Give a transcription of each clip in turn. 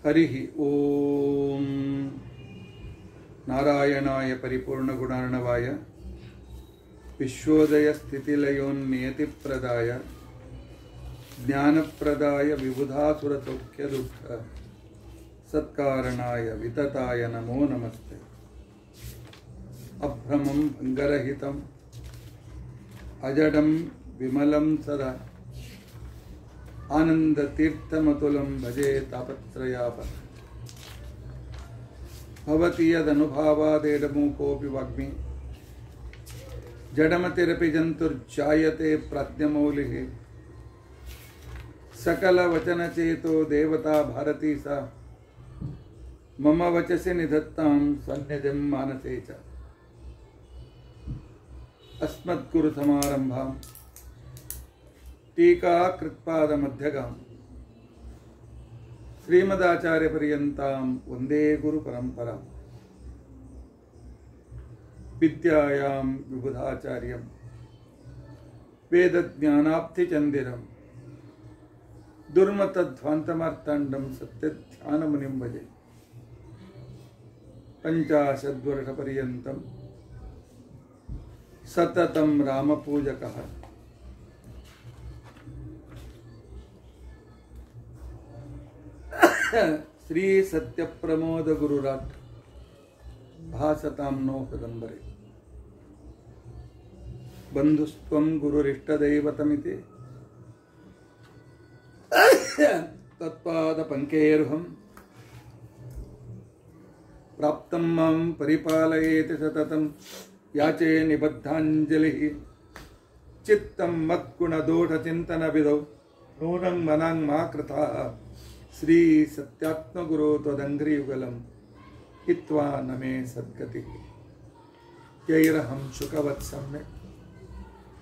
हरिः ओम नारायणाय परिपूर्णगुणार्णवाय विश्वोदयस्थितिलयोन्नियतिप्रदाय ज्ञानप्रदाय विबुधासुरसौख्यदुःख सत्कारणाय वितताय नमो नमस्ते। अभ्रमं भङ्गरहितम् अजडं विमलं सदा आनन्दतीर्थमतुलं भजे तापत्रयापः। भवति यदनुभावादेडमूकोऽपि वाग्मी जडमतिरपि जन्तुर्जायते प्राज्ञमौलिः। सकलवचनचेतो देवता भारती सा मम वचसि निधत्तां सन्निधिं मानसे च। अस्मद्गुरुसमारम्भां टीकाकृत्पादमध्यगां श्रीमदाचार्यपर्यन्तां वन्दे गुरुपरम्परां। विद्यायां विबुधाचार्यं वेदज्ञानाब्धिचन्दिरं दुर्मतध्वान्तमार्ताण्डं सत्यध्यानमुनिं भजे। पञ्चाशद्वर्षपर्यन्तं सततं रामपूजकः श्री सत्यप्रमोद गुरुराट भासतां नो हृदम्बरे। बन्धुस्त्वं गुरुरिष्टदैवतमिति तत्पादपङ्केरुहं प्राप्तं मां परिपालयेति सततं याचे निबद्धाञ्जलिः। चित्तं मत्कुणदोषचिन्तनविदौ नूनं मनां मा कृताः। श्री सत्यात्मगुरो त्वदङ्घ्रियुगलं हित्वा न मे सद्गतिः। यैरहं शुकवत् सम्यक्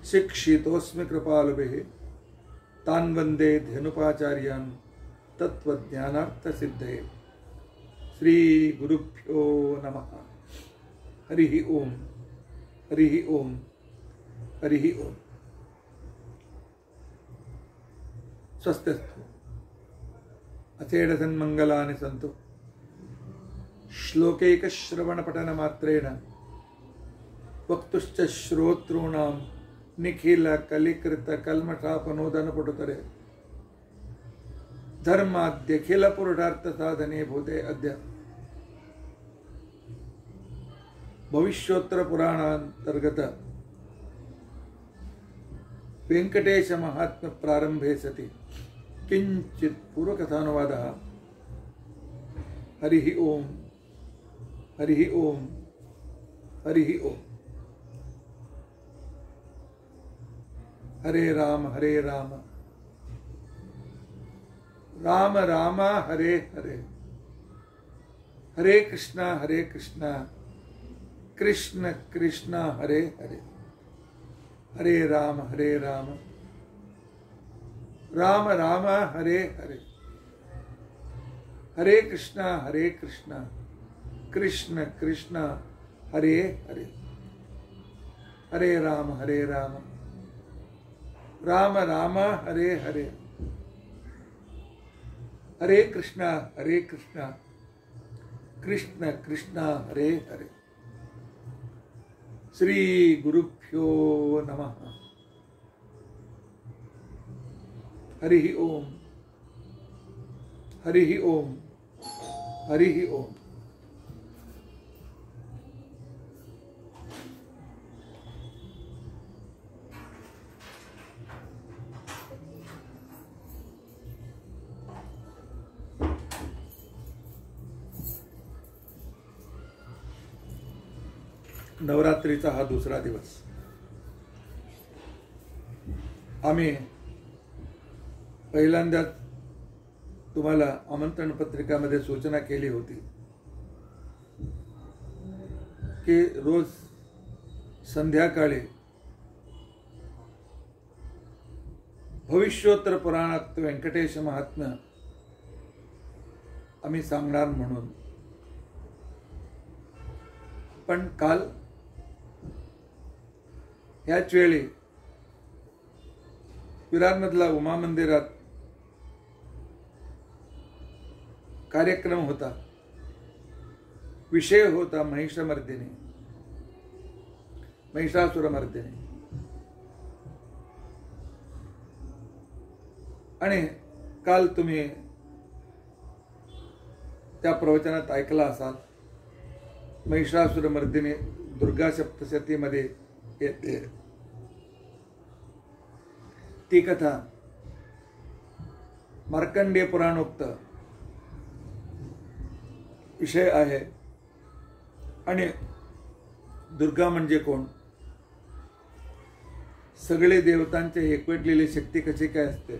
शिक्षितोऽस्मि कृपालुभिः तान् वन्दे धेनुपाचार्यान् तत्त्वज्ञानार्थसिद्धये। श्री गुरुभ्यो नमः। हरिः ओम हरिः ओम हरिः ओम। स्वस्तिस्तु अचेडसन्मङ्गलानि सन्तु। श्लोकैकश्रवणपठनमात्रेण वक्तुश्च श्रोतॄणां निखिलकलिकृतकल्मषापनोदनपटुतरे धर्माद्यखिलपुरुषार्थसाधने भूते अद्य भविष्योत्तरपुराणान्तर्गत वेङ्कटेशमहात्म्य प्रारंभे सति किंचित पूर्वकथानुवादः। हरिः ओम हरिः ओम हरिः ओम। हरे राम राम राम हरे हरे, हरे कृष्णा कृष्ण कृष्ण हरे हरे, हरे राम राम राम हरे हरे, हरे कृष्णा कृष्ण कृष्ण हरे हरे, हरे राम राम राम हरे हरे, हरे कृष्णा कृष्ण कृष्ण हरे हरे। श्री गुरुभ्यो नमः। हरिः ओम हरिः ओम हरिः ओम। नवरात्रीचा हा दुसरा दिवस। आम्ही पहिल्यांदाच तुम्हाला आमंत्रण पत्रिकामध्ये सूचना केली होती की रोज संध्याकाळी भविष्योत्तर पुराणात व्यंकटेश महात्म्य आम्ही सांगणार म्हणून। पण काल ह्याच वेळी विरारमधला उमा मंदिरात कार्यक्रम होता, विषय होता महिषासुरमर्दिनी. आणि काल तुम्ही त्या प्रवचनात ऐकला असाल, महिषासुरमर्दिनी दुर्गा सप्तशतीमध्ये येते. ती कथा मार्कंडेय पुराणोक्त विषय आहे. आणि दुर्गा म्हणजे कोण, सगळे देवतांचे एकवटलेली शक्ती कशी काय असते,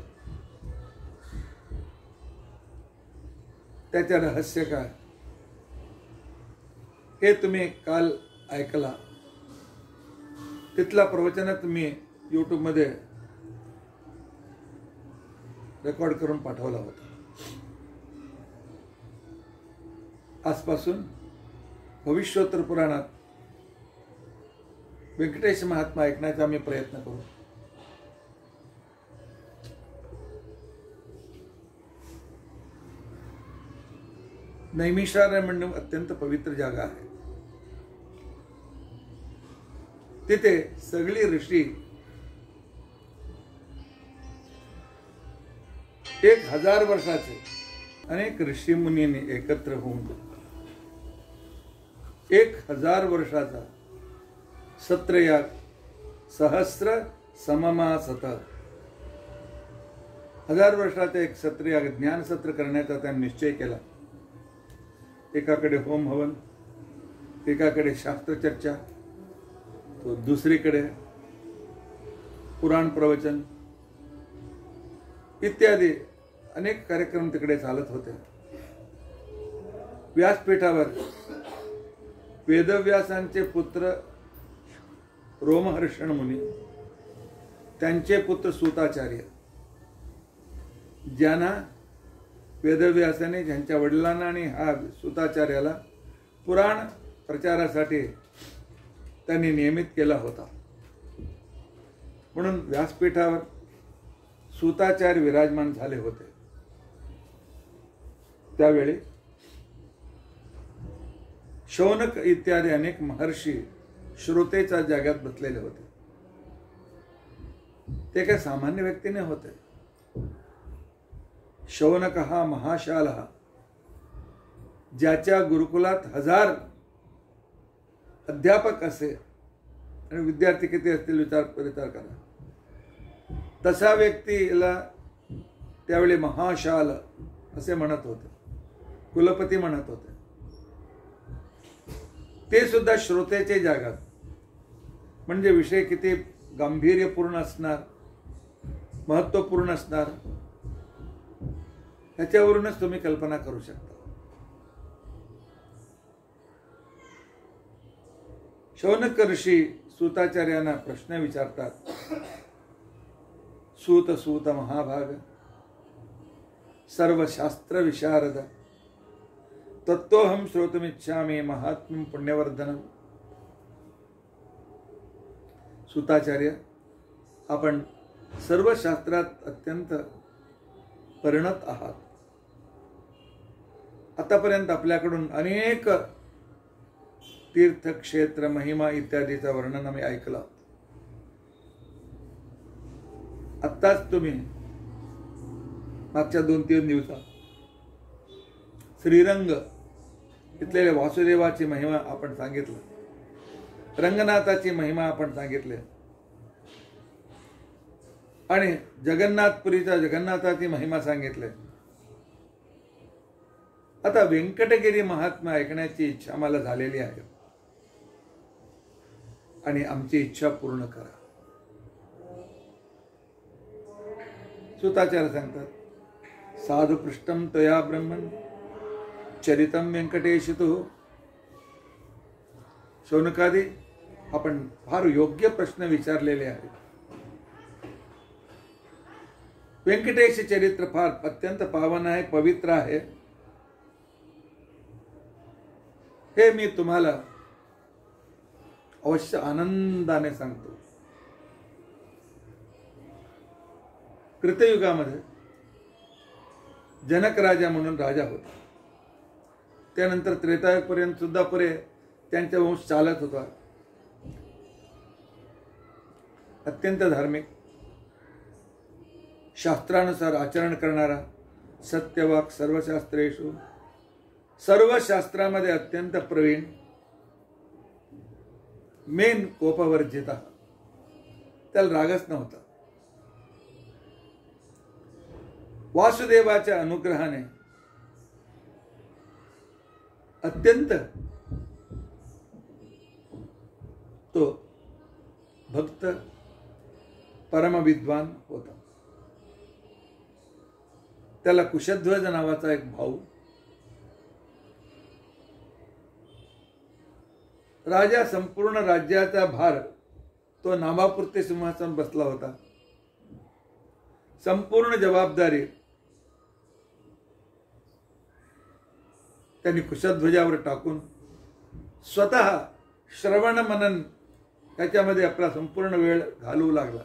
त्याचे रहस्य काय, हे तुम्ही काल ऐकला. तिथला प्रवचनात मी यूट्यूबमध्ये रेकॉर्ड करून पाठवला होता. आजपासून भविष्योत्तर पुराणात व्यंकटेश महात्मा ऐकण्याचा आम्ही प्रयत्न करू. नैमिषारण्य अत्यंत पवित्र जागा आहे. तिथे सगळी ऋषी 1000 वर्षाचे अनेक ऋषी मुनींनी एकत्र होऊन 1000 वर्षाचा सत्रयाग सहस्र सममासत 1000 वर्षाचा एक सत्रयाग ज्ञान सत्र करण्याचा त्यांनी निश्चय केला. एकाकडे होम हवन, एकाकडे शास्त्र चर्चा, तो दुसरीकडे पुराण प्रवचन इत्यादी अनेक कार्यक्रम तिकडे चालत होते. व्यासपीठावर वेदव्यासांचे पुत्र रोमहर्षण मुनी, त्यांचे पुत्र सूताचार्य, ज्यांना वेदव्यासाने ज्यांच्या वडिलांना आणि हा सूताचार्याला पुराण प्रचारासाठी त्यांनी नियमित केला होता. म्हणून व्यासपीठावर सूताचार्य विराजमान झाले होते. त्यावेळी शौनक इत्यादी अनेक महर्षी श्रोतेच्या जाग्यात बसलेले होते. ते काय सामान्य व्यक्तीने होते. शौनक हा महाशाल हा, ज्याच्या गुरुकुलात 1000 अध्यापक असे आणि विद्यार्थी किती असतील विचार करा. तसा व्यक्तीला त्यावेळी महाशाल असे म्हणत होते, कुलपती म्हणत होते. ते सुद्धा श्रोतेचे जागात, म्हणजे विषय किती गांभीर्यपूर्ण असणार, महत्वपूर्ण असणार, ह्याच्यावरूनच तुम्ही कल्पना करू शकता. शौनक ऋषी सूताचार्यांना प्रश्न विचारतात. सूत महाभाग सर्वशास्त्र विशारद तत्वहम श्रोतुमिच्छामि महात्म्यं पुण्यवर्धनम. सूताचार्य, आपण सर्व शास्त्रात अत्यंत परिणत आहात. आतापर्यंत आपल्याकडून अनेक तीर्थक्षेत्र महिमा इत्यादीचं वर्णन आम्ही ऐकलं. आत्ताच तुम्ही मागच्या 2-3 दिवसात श्रीरंग इथलेल्या वासुदेवाची महिमा आपण सांगितलं, रंगनाथाची महिमा आपण सांगितले, आणि जगन्नाथपुरीच्या जगन्नाथाची महिमा सांगितले. आता व्यंकटगिरी महात्मा ऐकण्याची इच्छा आम्हाला झालेली आहे आणि आमची इच्छा पूर्ण करा. सूताचार्य सांगतात, साधु पृष्ठम तया ब्रह्मन चरितम व्यंकटेशितु. शौनकादी, आपण फार योग्य प्रश्न विचारलेले आहेत. व्यंकटेश चरित्र फार अत्यंत पावन आहे, पवित्र आहे. हे मी तुम्हाला अवश्य आनंदाने सांगतो. कृतयुगामध्ये जनक राजा म्हणून राजा होता. त्यानंतर त्रेतायुगपर्यंत सुद्धा पुरे त्यांचा वंश चालत होता. अत्यंत धार्मिक, शास्त्रानुसार आचरण करणारा, सत्यवाक सर्वशास्त्रेषु, सर्व शास्त्रामध्ये अत्यंत प्रवीण, मेन कोपवर्जिता, त्याला रागच नव्हता. वासुदेवाच्या अनुग्रहाने अत्यंत तो भक्त परमविद्वान होता. त्याला कुशध्वज नावाचा एक भाऊ, राजा संपूर्ण राज्याचा भार तो नामापुरते सिंहासन बसला होता. संपूर्ण जबाबदारी त्यांनी कुशध्वजावर टाकून स्वतः श्रवण मनन त्याच्यामध्ये आपला संपूर्ण वेळ घालवू लागला.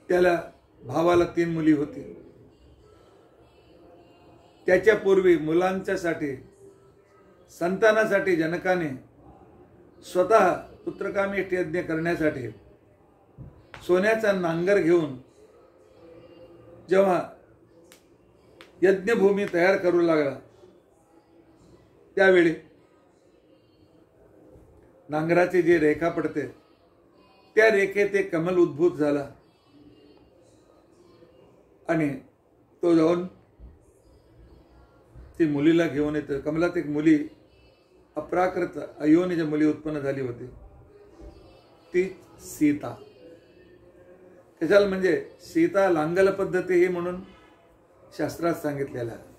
त्याला भावाला 3 मुली होती. त्याच्या पूर्वी मुलांच्यासाठी, संतानासाठी जनकाने स्वतः पुत्रकामेष्टी यज्ञ करण्यासाठी सोन्याचा नांगर घेऊन जेव्हा यज्ञभूमी तयार करू लागला, त्यावेळी नांगराची जी रेखा पडते त्या रेखेत एक कमल उद्भूत झाला आणि तो जाऊन ती मुलीला घेऊन येतो. कमलात एक मुली, अप्राकृत अयोनिज मुली उत्पन्न झाली होती, ती सीता. कशाला म्हणजे सीता लांगल पद्धती ही म्हणून शास्त्रात सांगितलेला आहे.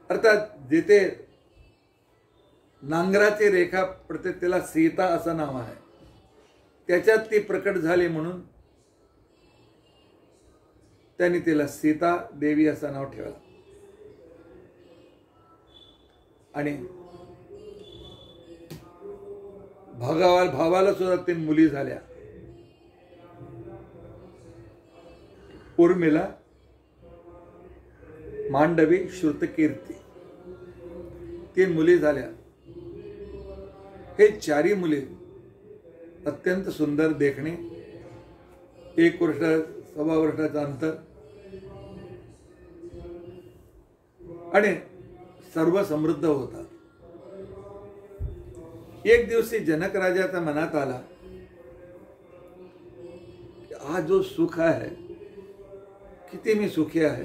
अर्थात जिथे नांगराची रेखा पडते त्याला सीता असं नाव आहे. त्याच्यात ती प्रकट झाली म्हणून त्यांनी तिला सीता देवी असं नाव ठेवलं. आणि भावाला सुद्धा 3 मुली झाल्या. उर्मिला, मांडवी, श्रुतकीर्ती, 3 मुली झाल्या. हे 4ही मुली अत्यंत सुंदर देखणे, 1 वर्ष 1.25 वर्षाचं अंतर आणि सर्व समृद्ध होता. एक दिवशी जनक राजाच्या मनात आला की हा जो सुख आहे, किती मी सुखी आहे.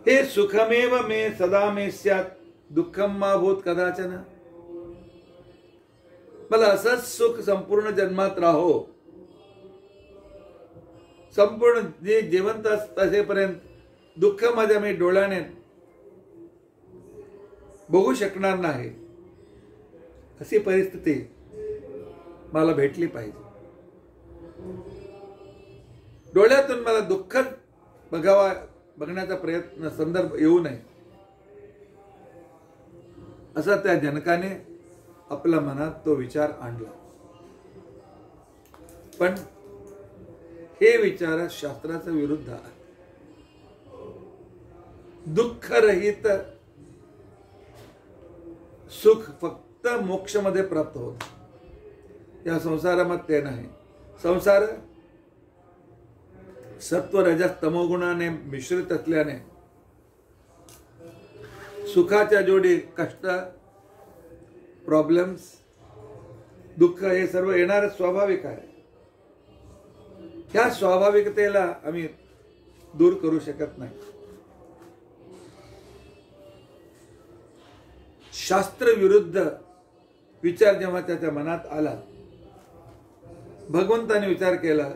हे सुखमेव मे सदा मे स्यात् दुःखम मा भूत कदाचन. मला असंच सुख संपूर्ण जन्मात राहो, संपूर्ण जे जिवंत असेपर्यंत दुःख माझ्या मी डोळ्याने बघू शकणार नाही, अशी परिस्थिती मला भेटली पाहिजे. डोळ्यातून मला दुःख बघण्याचा प्रयत्न संदर्भ येऊ नये, असा त्या जनकाने आपल्या मनात तो विचार आणला. पण हे विचार शास्त्राच्या विरुद्ध आहे. दुःखरहित सुख फक्त मोक्षमध्ये प्राप्त होत, या संसारामध्ये ते नाही. संसार सत्व रजस तमोगुणाने मिश्रित असल्याने सुखाच्या जोडी कष्ट, प्रॉब्लेम्स, दुःख हे सर्व येणार स्वाभाविक आहे. ह्या स्वाभाविकतेला आम्ही दूर करू शकत नाही. शास्त्र विरुद्ध विचार जेव्हा त्याच्या मनात आला, भगवंताने विचार केला,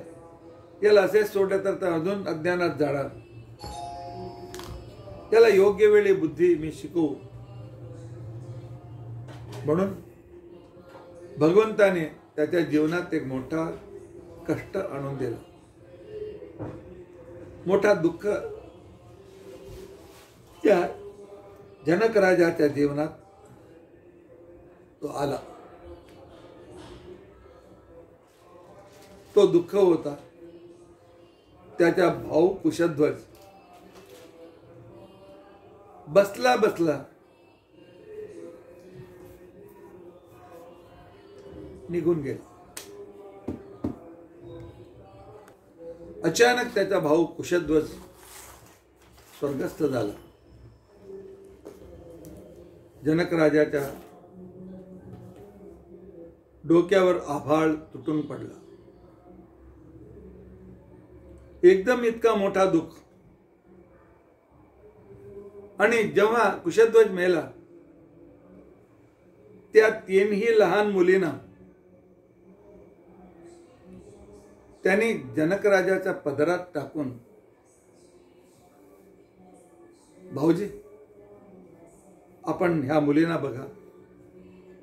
याला असेच सोडलं तर अजून अज्ञानात जाणार, त्याला योग्य वेळी बुद्धी मी शिकवू. म्हणून भगवंताने त्याच्या जीवनात एक मोठा कष्ट आणून दिला, मोठा दुःख त्या जनक राजाच्या जीवनात तो आला. तो दुःख होता त्याचा भाऊ कुशध्वज बसला बसला निघून गेला. अचानक त्याचा भाऊ कुशध्वज स्वर्गस्थ झाला. जनक राजाच्या डोक्यावर आभाळ तुटून पडला. एकदम इतका मोठा दुःख. आणि जेव्हा कुशध्वज मेला त्या तीनही लहान मुलींना त्यांनी जनक राजाच्या पदरात टाकून, भाऊजी आपण ह्या मुलींना बघा,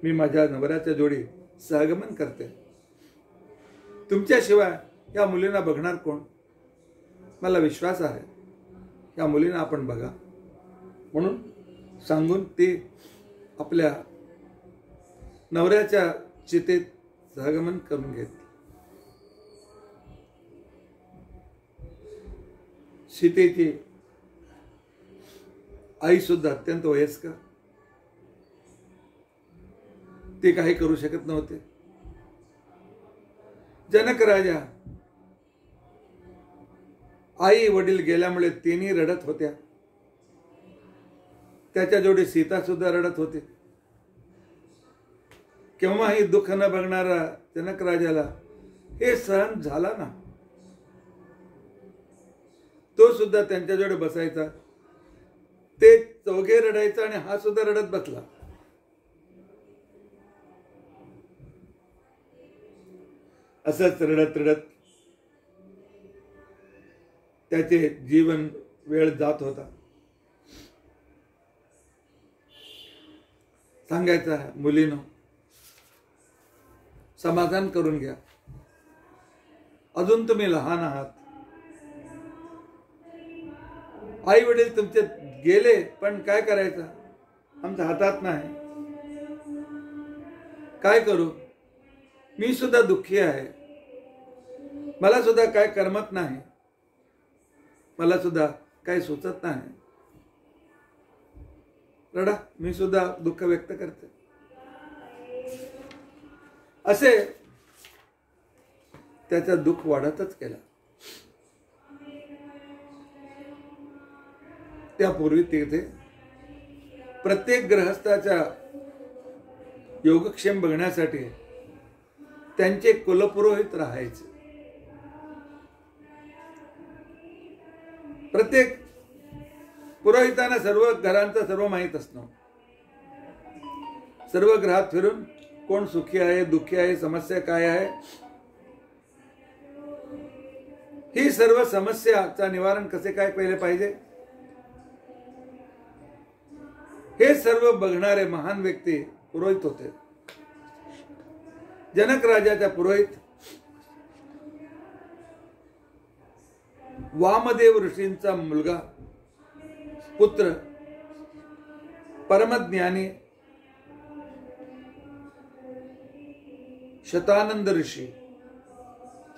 मी माझ्या नवऱ्याच्या जोडी सहगमन करते, तुमच्याशिवाय या मुलींना बघणार कोण, मला विश्वास आहे या मुलींना आपण बघा म्हणून सांगून ती आपल्या नवऱ्याच्या चितेत सहगमन करून घेतली. सीतेची आई सुद्धा अत्यंत वयस्कर, ते काही करू शकत नव्हते. जनक राजा आई वडील गेल्यामुळे तिन्ही रडत होत्या. त्याच्या जोडी सीता सुद्धा रडत होती. केव्हाही दुःख न बघणारा जनक राजाला हे सहन झाला ना. तो सुद्धा त्यांच्या जोडे बसायचा, ते चौघे रडायचा आणि हा सुद्धा रडत बसला. असंच रडत रडत त्याचे जीवन वेळ जात होता. सांगायचा मुलीनो समाधान करून घ्या, अजून तुम्ही लहान आहात, आई वडील तुमचे गेले पण काय करायचं, आमच्या हातात नाही, काय करू, मी सुद्धा दुःखी आहे, मला सुद्धा काय करमत नाही, मला सुद्धा काही सुचत नाही, रडा, मी सुद्धा दुःख व्यक्त करते. असे त्याचा दुःख वाढतच गेला. त्यापूर्वी तिथे प्रत्येक गृहस्थाच्या योगक्षेम बघण्यासाठी त्यांचे कुलपुरोहित राहायचे. प्रत्येक पुरोहितांना सर्व घरांचं सर्व माहीत असणं, सर्व ग्रहात फिरून कोण सुखी आहे, दुःखी आहे, समस्या काय आहे, ही सर्व समस्याचं निवारण कसे काय केले पाहिजे, हे सर्व बघणारे महान व्यक्ती पुरोहित होते. जनक राजाच्या पुरोहित वामदेव ऋषींचा मुलगा पुत्र परमज्ञानी शतानंद ऋषी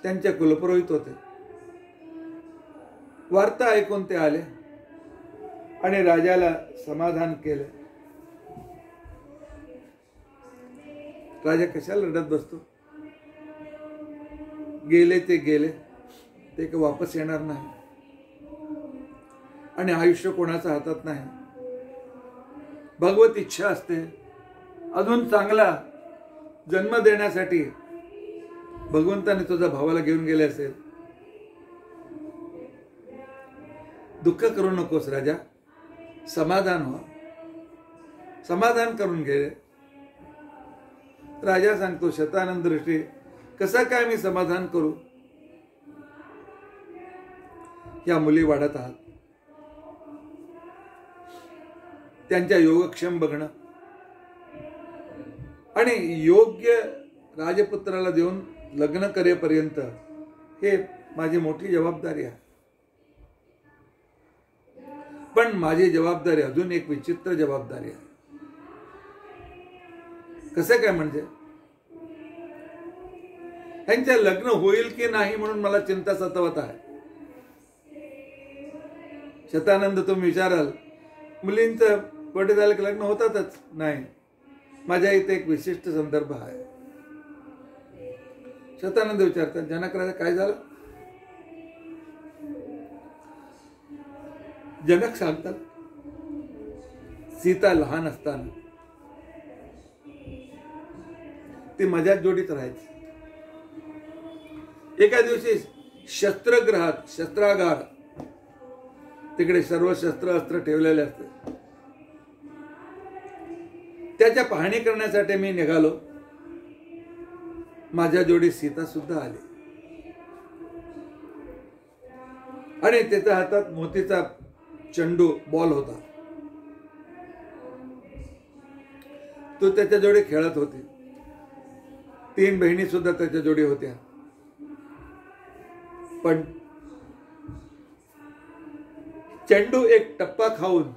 त्यांचे कुलपुरोहित होते. वार्ता ऐकून ते आले आणि राजाला समाधान केले. राजा कशाला रडत बसतो, गेले ते गेले, ते काही वापस येणार नाही आणि आयुष्य कोणाच्या हातात नाही. भगवत इच्छा असते अजून चांगला जन्म देण्यासाठी भगवंताने तुझ्या भावाला घेऊन गेले असेल. दुःख करू नकोस राजा, समाधान हो, समाधान करून घे. राजा सांगतो, शतानंद ऋषी कसा काय मी समाधान करू, या मुली वाढत आहात, त्यांच्या योगक्षेम बघणं आणि योग्य राजपुत्राला देऊन लग्न करेपर्यंत हे माझी मोठी जबाबदारी आहे. पण माझी जबाबदारी अजून एक विचित्र जबाबदारी आहे. कसं काय म्हणजे, त्यांचे लग्न होईल की नाही म्हणून मला चिंता सतावत आहे. शतानंद तुम्ही विचाराल मुलींचं बर्थडे झालं की लग्न होतातच. नाही, माझ्या इथे एक विशिष्ट संदर्भ आहे. शतानंद विचारतात, जनक राजा काय झालं? जनक सांगतात, सीता लहान असताना ती माझ्याच जोडीत राहायची. एका दिवशी शस्त्रगृहात, शस्त्रागार, तिकडे सर्व शस्त्र अस्त्र ठेवलेले असते, त्याच्या पाहणी करण्यासाठी मी निघालो. माझ्या जोडी सीता सुद्धा आली आणि त्याच्या हातात मोतीचा चेंडू बॉल होता. तो त्याच्या जोडी खेळत होती. 3 बहिणी सुद्धा त्याच्या जोडी होत्या. पण चेंडू एक टप्पा खाऊन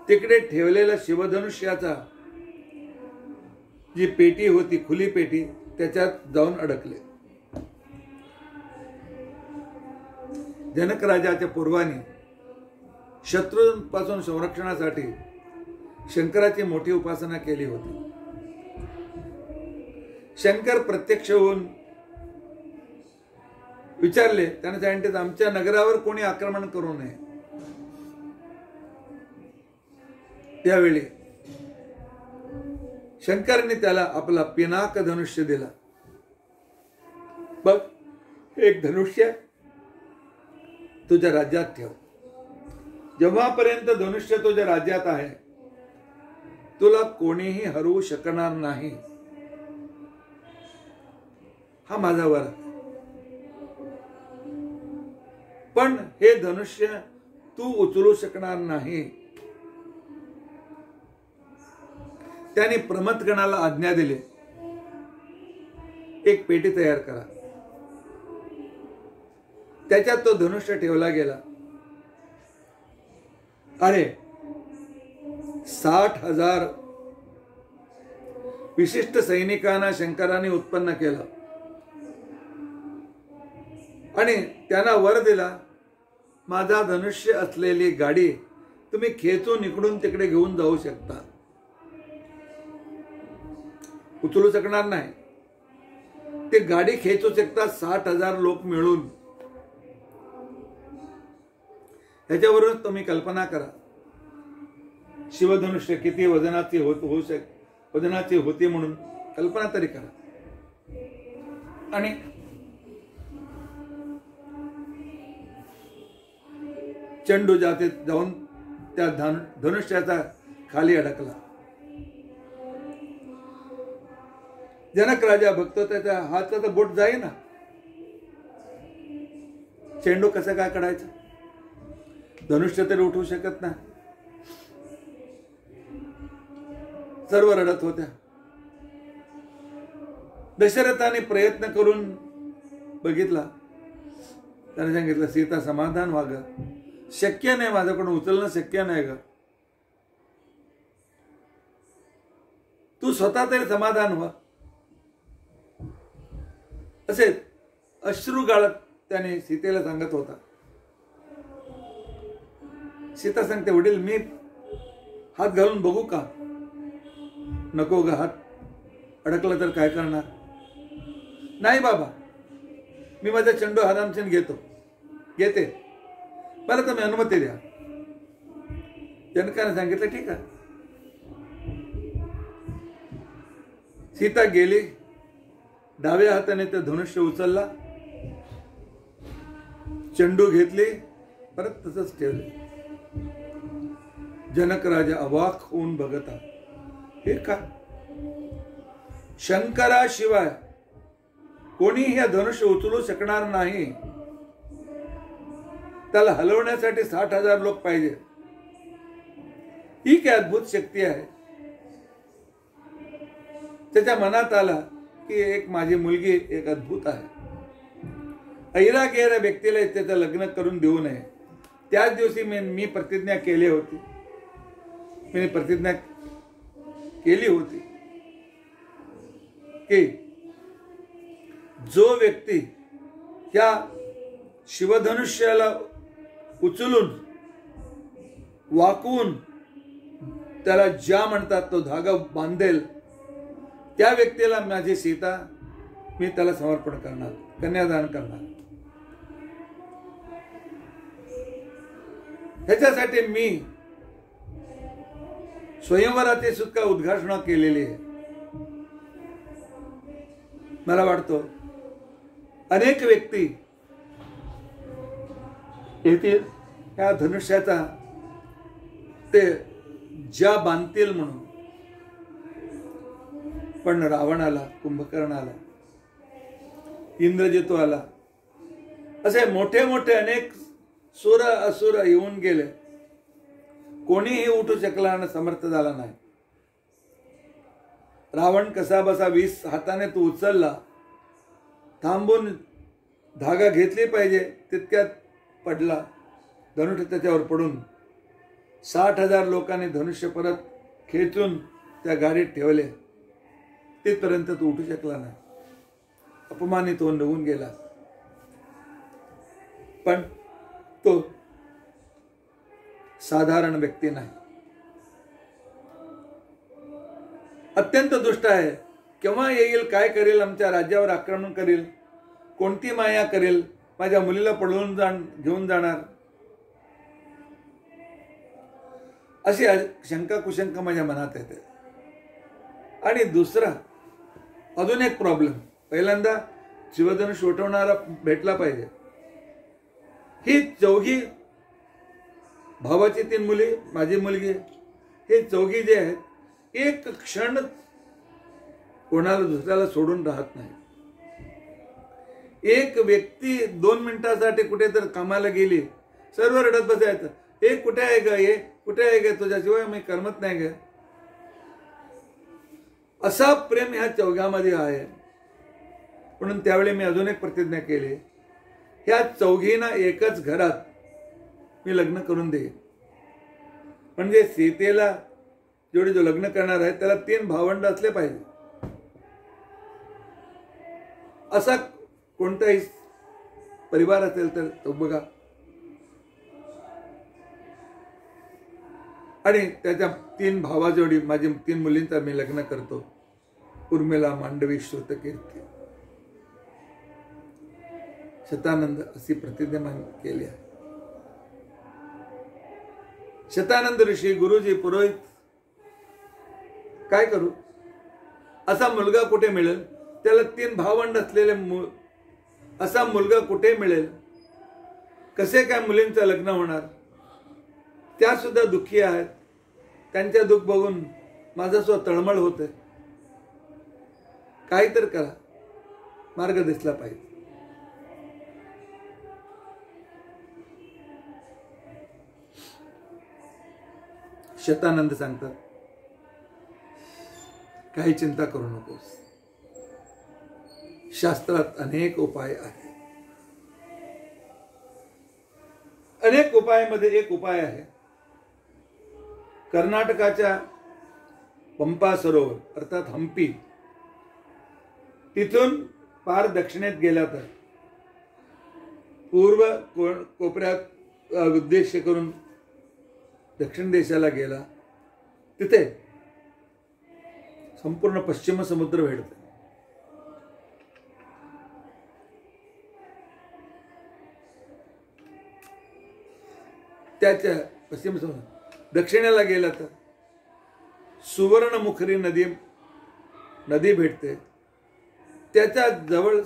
तिकडे ठेवलेल्या शिवधनुष्याचा जी पेटी होती, खुली पेटी, त्याच्यात जाऊन अडकले. जनक राजाच्या पूर्वाने शत्रूंपासून संरक्षणासाठी शंकराची मोठी उपासना केली होती. शंकर प्रत्यक्ष होऊन विचारले, त्याने सांगितले आमच्या नगरावर कोणी आक्रमण करू नये. त्यावेळी शंकरने त्याला आपला पिनाक धनुष्य दिला. बघ, एक धनुष्य तुझ्या राज्यात ठेव. जेव्हापर्यंत धनुष्य तुझ्या राज्यात आहे तुला कोणीही हरवू शकणार नाही. हा माझा वर. पण हे धनुष्य तू उचलू शकणार नाही. त्याने प्रमथगणाला आज्ञा दिली, एक पेटी तयार करा. त्याच्यात तो धनुष्य ठेवला गेला. अरे 60,000 विशिष्ट सैनिकांना शंकराने उत्पन्न केलं आणि त्यांना वर दिला, माझा धनुष्य असलेली गाडी तुम्ही खेचून इकडून तिकडे घेऊन जाऊ शकता. उचलू शकणार नाही. ते गाडी खेचू शकतात 60,000 लोक मिळून. ह्याच्यावरून तुम्ही कल्पना करा शिवधनुष्य किती वजनाची वजनाची होती म्हणून कल्पना तरी करा. आणि चेंडू जाते जाऊन त्या धनुष्याचा खाली अडकला. जनक राजा बघतो त्याच्या हाताचा बोट जाईना. चेंडू कसं काय काढायचं? धनुष्य तरी उठवू शकत नाही. सर्व रडत होत्या. दशरथाने प्रयत्न करून बघितला. त्याने सांगितलं, सीता समाधान व्हाग, शक्य नाही, माझ्याकडून उचलणं शक्य नाही ग. तू स्वतः तरी समाधान व्हा. असे अश्रू गाळत त्याने सीतेला सांगत होता. सीता सांगते, वडील मी हात घालून बघू का? नको ग, हात अडकला तर काय करणार? नाही बाबा, मी माझा चेंडू आरामशीर घेते, मला तुम्ही अनुमती द्या. जनकाने सांगितलं, ठीक आहे. सीता गेली. डाव्या हाताने ते धनुष्य उचलला, चेंडू घेतली, परत तसंच ठेवले. जनक राजा अवाक होऊन बघता, हे का? शंकराशिवाय कोणीही हे धनुष्य उचलू शकणार नाही. त्याला हलवण्यासाठी 60,000 लोक पाहिजे. ही काय अद्भुत शक्ती आहे. त्याच्या मनात आला की एक माझी मुलगी एक अद्भुत आहे. ऐरागेर व्यक्तीला त्याचं लग्न करून देऊ नये. त्याच दिवशी मी प्रतिज्ञा केली होती. मी प्रतिज्ञा केली होती की जो व्यक्ती या शिवधनुष्याला उचलून वाकवून त्याला ज्या म्हणतात तो धागा बांधेल, त्या व्यक्तीला माझी सीता मी त्याला समर्पण करणार, कन्यादान करणार. ह्याच्यासाठी मी स्वयंवराची सुद्धा उद्घोषणा केलेली आहे. मला वाटतं अनेक व्यक्ती येतील या धनुष्याचा ते ज्या बांधतील म्हणून. पण रावण आला, कुंभकर्ण आला, इंद्रजितू आला, असे मोठे मोठे अनेक सुर असुर येऊन गेले. कोणीही उठू शकला आणि समर्थ झाला नाही. रावण कसा बसा 20 हाताने तो उचलला, थांबून धागा घेतली पाहिजे तितक्यात पडला. धनुष्य त्याच्यावर पडून 60,000 लोकांनी धनुष्य परत खेचून त्या गाडीत ठेवले. तिथपर्यंत तो उठू शकला नाही. अपमानित होऊन निघून गेला. पण तो साधारण व्यक्ती नाही, अत्यंत दुष्ट आहे. केव्हा येईल, काय करेल, आमच्या राज्यावर आक्रमण करेल, कोणती माया करेल, माझ्या मुलीला पळवून घेऊन जाणार, अशी शंका कुशंका माझ्या मनात येते. आणि दुसरा अजून एक प्रॉब्लेम, पहिल्यांदा शिवधनुष उठवणारा भेटला पाहिजे. ही चौघी भावाची 3 मुली, माझी मुलगी, हे चौघी जे आहेत एक क्षण कोणाला दुसऱ्याला सोडून राहत नाही. एक व्यक्ती 2 मिनिटासाठी कुठेतरी कामाला गेली, सर्व रडत बसायचं, हे कुठे आहे ग, हे कुठे आहे ग, तुझ्याशिवाय मी करमत नाही ग. असा प्रेम ह्या चौघांमध्ये आहे. म्हणून त्यावेळी मी अजून एक प्रतिज्ञा केली, ह्या चौघींना एकच घरात मी लग्न करून देईन. म्हणजे सीतेला जेवढे जो लग्न करणार आहे त्याला 3 भावंड असले पाहिजे. असा कोणताही परिवार असेल तर तो बघा. आणि त्याच्या 3 भावाजोडी माझी 3 मुलींचा मी लग्न करतो. उर्मिला, मांडवी, श्रुतकीर्ती, शतानंद अशी प्रतिज्ञा केली आहे. शतानंद ऋषी, गुरुजी, पुरोहित, काय करू, असा मुलगा कुठे मिळेल, त्याला 3 भावंड असलेले असा मुलगा कुठे मिळेल, कसे काय मुलींचं लग्न होणार. त्या सुद्धा दुःखी आहेत. त्यांच्या दुःख बघून माझा स्व तळमळ होते. काहीतरी करा, मार्ग दिसला पाहिजे. शतानंद सांगतात, काही चिंता करू नकोस, शास्त्रात अनेक उपाय आहेत. अनेक उपायामध्ये एक उपाय आहे, कर्नाटकाच्या पंपा सरोवर अर्थात हंपी, तिथून पार दक्षिणेत गेला तर पूर्व कोपऱ्यात उद्देश करून दक्षिण देशाला गेला, तिथे संपूर्ण पश्चिम समुद्र भेटतो. त्याच्या पश्चिम समुद्र दक्षिणेला गेला तर सुवर्णमुखरी नदी भेटते. त्याच्या जवळ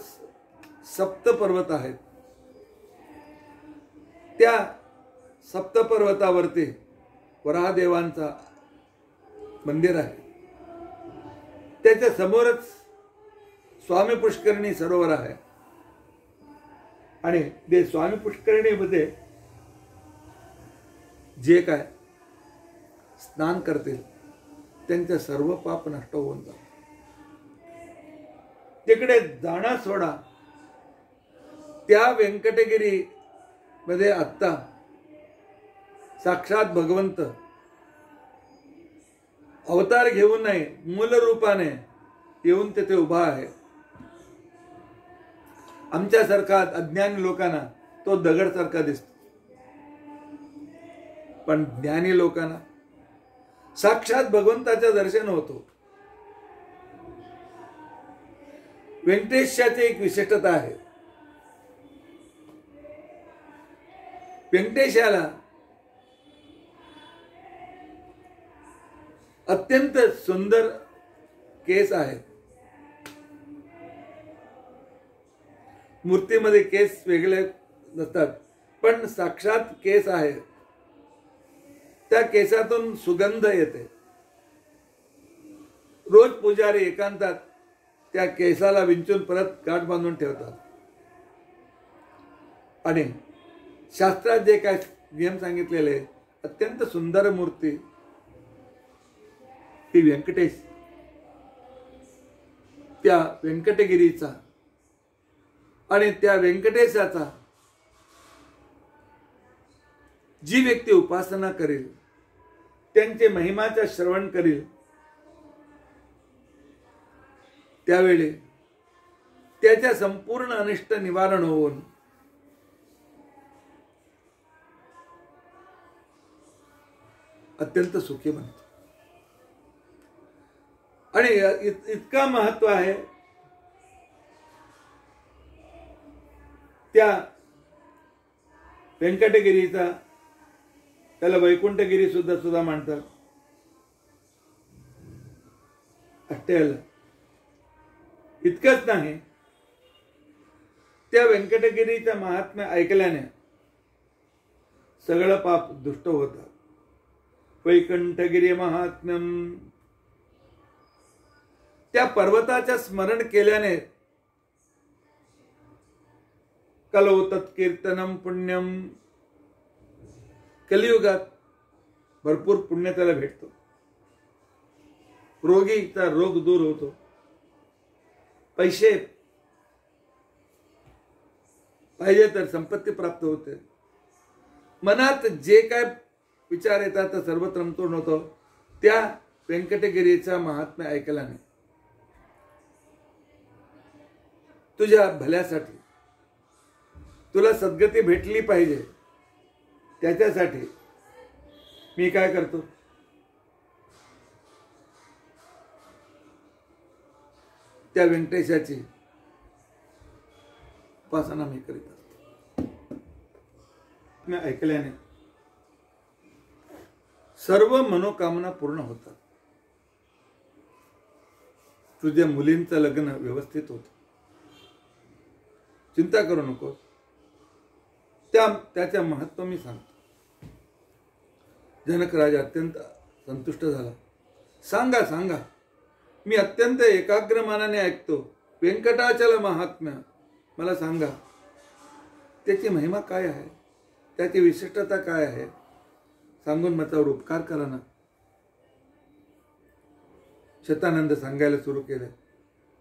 7 पर्वत आहेत. त्या 7 पर्वतावरती वराहदेवांचा मंदिर आहे. त्याच्या समोरच स्वामी पुष्करणी सरोवर आहे. आणि ते स्वामी पुष्करणीमध्ये जे काय स्नान करतील त्यांचे सर्व पाप नष्ट होऊन जातात. तिकडे जाणं सोडा, त्या व्यंकटगिरी मध्ये आत्ता साक्षात भगवंत अवतार घेऊन नाही, मूल रूपाने येऊन तिथे उभा आहे. आमच्यासारखा अज्ञानी लोकांना तो दगड सारखा दिसतो. पण ज्ञानी लोकांना साक्षात भगवंताचं दर्शन होतो. व्यंकटेशाची एक विशिष्टता आहे. व्यंकटेशाला अत्यंत सुंदर केस आहेत. मूर्तीमध्ये केस वेगळे नसतात, पण साक्षात केस आहेत. त्या केसातून सुगंध येते. रोज पुजारी एकांतात त्या केसाला विंचून परत गाठ बांधून ठेवतात. आणि शास्त्रात जे काय नियम सांगितलेले, अत्यंत सुंदर मूर्ती ती व्यंकटेश, त्या व्यंकटगिरीचा आणि त्या व्यंकटेशाचा जी व्यक्ती उपासना करेल, त्यांचे महिमाचं श्रवण करील, त्यावेळी त्याच्या संपूर्ण अनिष्ट निवारण होऊन अत्यंत सुखी बनतो. आणि इतका महत्व आहे त्या व्यंकटगिरीचा. त्याला वैकुंठगिरी सुद्धा म्हणतात. अट्ट्याला इतकंच नाही, त्या व्यंकटगिरीचं महात्म्य ऐकल्याने सगळं पाप दुष्ट होतं. वैकुंठगिरी महात्म्यम, त्या पर्वताचं स्मरण केल्याने कलो तत्कीर्तनम पुण्यम, कलियुगात भरपूर पुण्य त्याला भेटतो. रोगीचा रोग दूर होतो. पैसे पाहिजे तर संपत्ती प्राप्त होते. मनात जे काय विचार येतात ते सर्व त्रमतूर्ण होतो त्या व्यंकटगिरीचा महात्म्य ऐकल्याने. तुझ्या भल्यासाठी, तुला सद्गती भेटली पाहिजे त्याच्यासाठी मी काय करतो, त्या व्यंकटेशाची उपासना मी करीत असतो. मी ऐकल्याने सर्व मनोकामना पूर्ण होतात. तुझ्या मुलींचं लग्न व्यवस्थित होतं. चिंता करू नको. त्याचे महत्व मी सांगतो. जनक राजा अत्यंत संतुष्ट झाला. सांगा मी अत्यंत एकाग्र मनाने ऐकतो. व्यंकटाचल महात्म्य मला सांगा. त्याची महिमा काय आहे, त्याची विशिष्टता काय आहे, सांगून माझ्यावर उपकार करा ना. शतानंद सांगायला सुरू केलं.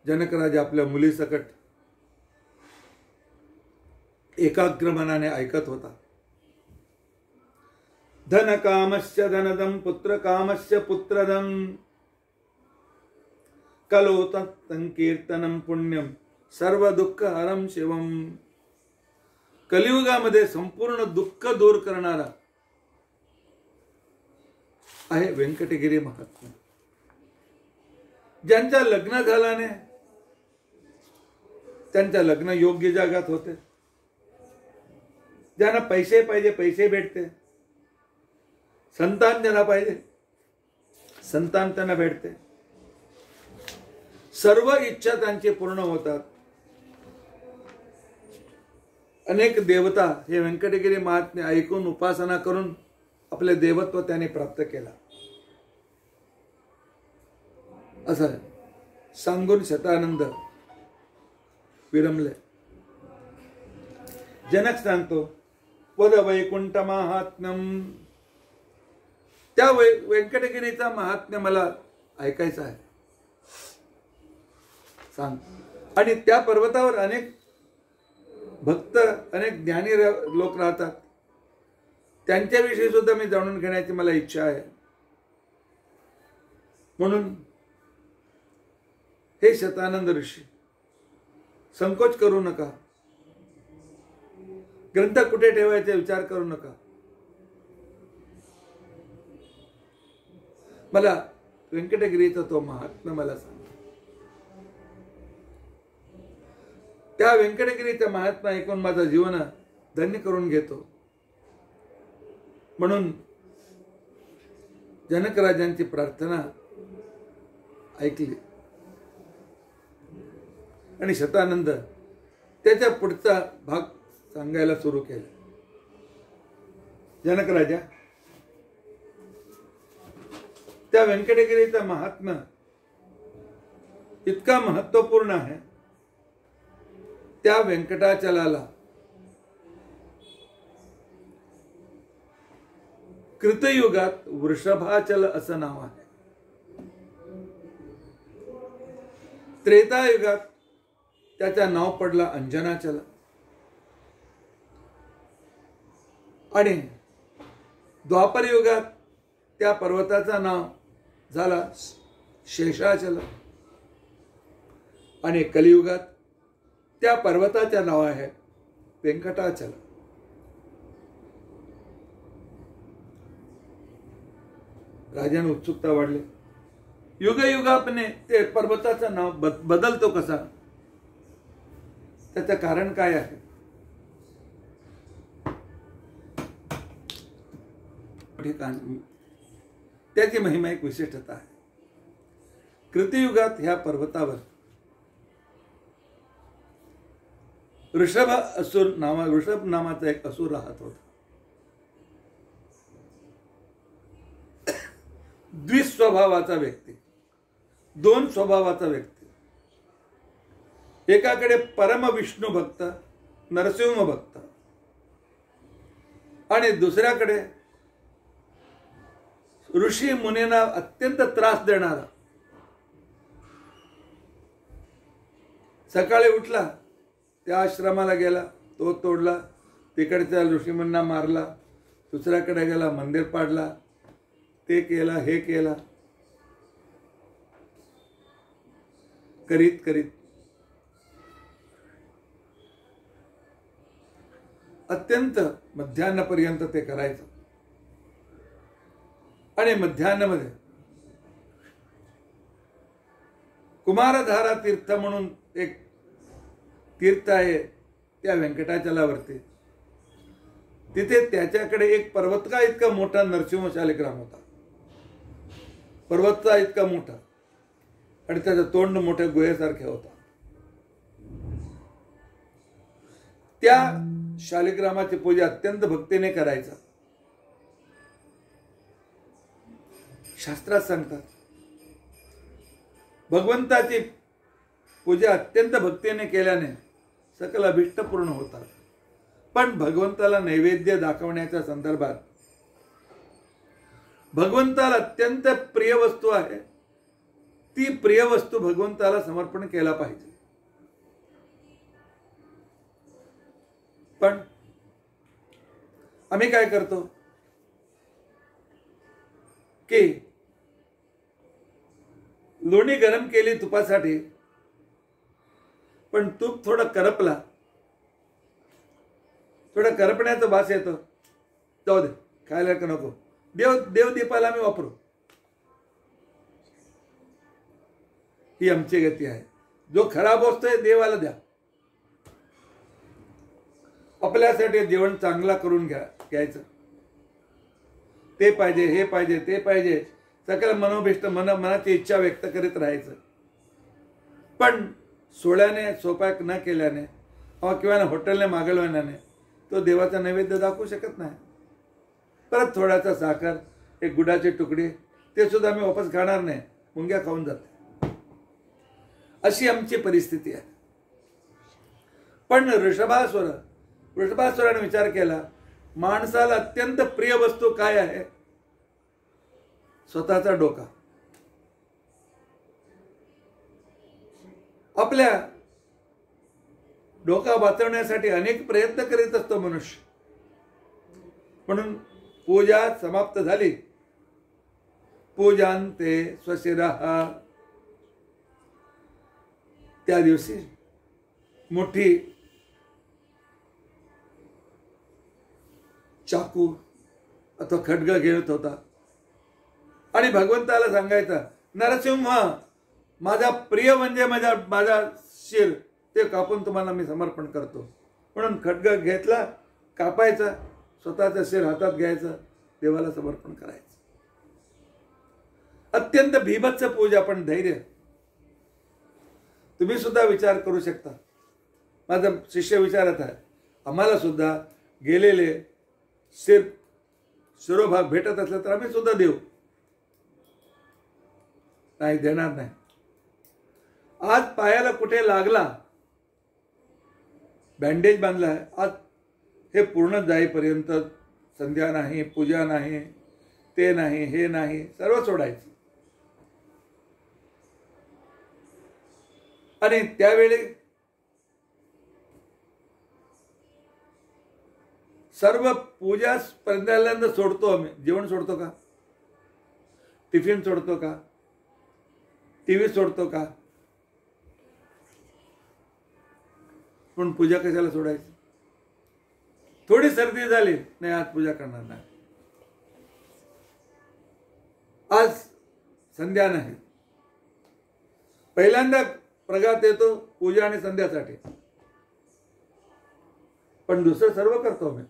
जनक राजा आपल्या मुलीसकट एकाग्र मनाने ऐकत होता. धन कामस्य धनदम, पुत्र कामस्य पुत्रदम, कलो तत्कीर्तनम पुण्यम, सर्व दुःख हरम शिवम. कलियुगामध्ये संपूर्ण दुःख दूर करणारा आहे व्यंकटगिरी महात्मा. ज्यांच्या लग्न झाल्याने त्यांच्या लग्न योग्य जागात होते. ज्यांना पैसे पाहिजे पैसे भेटते. संतान ज्यांना पाहिजे संतान त्यांना भेटते. सर्व इच्छा त्यांची पूर्ण होतात. अनेक देवता हे व्यंकटगिरी महात्म्य ऐकून उपासना करून आपले देवत्व त्याने प्राप्त केला. असं सांगून शतानंद विरमले. जनक सांगतो वद वैकुंठ महात्म्यम. त्या व्यंकटगिरीचा महात्म्य मला ऐकायचा आहे. सांग. आणि त्या पर्वतावर अनेक भक्त अनेक ज्ञानी लोक राहतात. त्यांच्याविषयी सुद्धा मी जाणून घेण्याची मला इच्छा आहे. म्हणून हे शतानंद ऋषी संकोच करू नका. ग्रंथ कुठे ठेवायचे विचार करू नका. मला व्यंकटगिरीचा तो महात्मा मला सांग. त्या व्यंकटगिरीचा महात्मा ऐकून माझं जीवन धन्य करून घेतो. म्हणून जनकराजांची प्रार्थना ऐकली आणि शतानंद त्याच्या पुढचा भाग सांगायला सुरू केला. जनकराजा, त्या व्यंकटगिरीचा महात्मा इतका महत्वपूर्ण आहे. त्या व्यंकटाचलाला कृतयुगात वृषभाचल असं नाव आहे. त्रेतायुगात त्याचं नाव पडला अंजनाचल आणि द्वापर युगात त्या पर्वताचं नाव झाला शेषाचल आणि कलियुगात त्या पर्वताचे नाव आहे व्यंकटाचल. राजाने उत्सुकता वाढली. युगयुगापणे ते पर्वताचं नाव बदलतो कसा, त्याचं कारण काय आहे? त्याची महिमा एक विशिष्टता आहे. कृतयुगात ह्या पर्वतावर ऋषभ नामाचा एक असुर राहत होता. द्विस्वभावाचा व्यक्ती, दोन स्वभावाचा व्यक्ती. एकाकडे परम विष्णू भक्त नरसिंह भक्त आणि दुसऱ्याकडे ऋषी मुनींना अत्यंत त्रास देणारा. सकाळी उठला, त्या आश्रमाला गेला, तो तोडला, तिकडच्या ऋषीमुनींना मारला, दुसऱ्याकडे गेला, मंदिर पाडला, ते केला, हे केला, करीत करीत अत्यंत मध्यान्हपर्यंत ते करायचं. आणि मध्यान्हमध्ये कुमारधारा तीर्थ म्हणून एक तीर्थ आहे त्या व्यंकटाचलावरती. तिथे त्याच्याकडे एक पर्वतका इतका मोठा नरसिंह शालिग्राम होता. पर्वतचा इतका मोठा आणि त्याचं तोंड मोठ्या गुहेसारखे होता. त्या शालिग्रामाची पूजा अत्यंत भक्तीने करायचा. शास्त्रात सांगतात भगवंताची पूजा अत्यंत भक्तीने केल्याने सकल अभिष्ट पूर्ण होतात. पण भगवंताला नैवेद्य दाखवण्याच्या संदर्भात भगवंताला अत्यंत प्रिय वस्तू आहे, ती प्रिय वस्तू भगवंताला समर्पण केला पाहिजे. पण आम्ही काय करतो की लोणी गरम केली तुपासाठी, पण तूप थोडं करपला, थोडा करपण्याचा वास येतो, जाऊ दे, खायला का नको, देव दीपाला आम्ही वापरू. ही आमची गती आहे. जो खराब असतोय देवाला द्या. आपल्यासाठी जेवण चांगला करून घ्यायचं. ते पाहिजे, हे पाहिजे, ते पाहिजे, सकल मनोभिष्ट मनाची इच्छा व्यक्त करीत राहायचं. पण सोळ्याने स्वयंपाक न केल्याने किंवा हॉटेलने मागवल्याने तो देवाचा नैवेद्य दाखवू शकत नाही. परत थोडासा साखर, एक गुडाची तुकडी, ते सुद्धा आम्ही वापस खाणार नाही, मुंग्या खाऊन जाते. अशी आमची परिस्थिती आहे. पण ऋषभासुराने विचार केला, माणसाला अत्यंत प्रिय वस्तू काय आहे? स्वतःचा डोका. आपल्या डोका वाचवण्यासाठी अनेक प्रयत्न करीत असतो मनुष्य. म्हणून पूजा समाप्त झाली. पूजांते स्वशिरः, त्या दिवशी मोठी चाकू अथवा खड्ग घेत होता आणि भगवंताला सांगायचं, नरसिंह माझा प्रिय म्हणजे माझा शिर ते कापून तुम्हाला मी समर्पण करतो. म्हणून खड्ग घेतला, कापायचा, स्वतःचं शिर हातात घ्यायचं, देवाला समर्पण करायचं. अत्यंत भीभत्स पूजा, पण धैर्य. तुम्ही सुद्धा विचार करू शकता. माझा शिष्य विचारत आहे, आम्हाला सुद्धा गेलेले शिरोभाग भेटत असले तर आम्ही सुद्धा देऊ. नाही, देणार नाही. आज पायाला कुठे लागला, बँडेज बांधला आहे, आज हे पूर्ण जाईपर्यंत संध्या नाही, पूजा नाही, ते नाही, हे नाही, सर्व सोडायचं. आणि त्यावेळी सर्व पूजा पहिल्यांदा सोडतो आम्ही. जेवण सोडतो का? टिफिन सोडतो का? टीव्ही सोडतो का? पण पूजा कशाला सोडायची? थोडी सर्दी झाली, नाही आज पूजा करणार नाही, आज संध्या नाही. पहिल्यांदा प्रघात येतो पूजा आणि संध्यासाठी, पण दुसरं सर्व करतो आम्ही.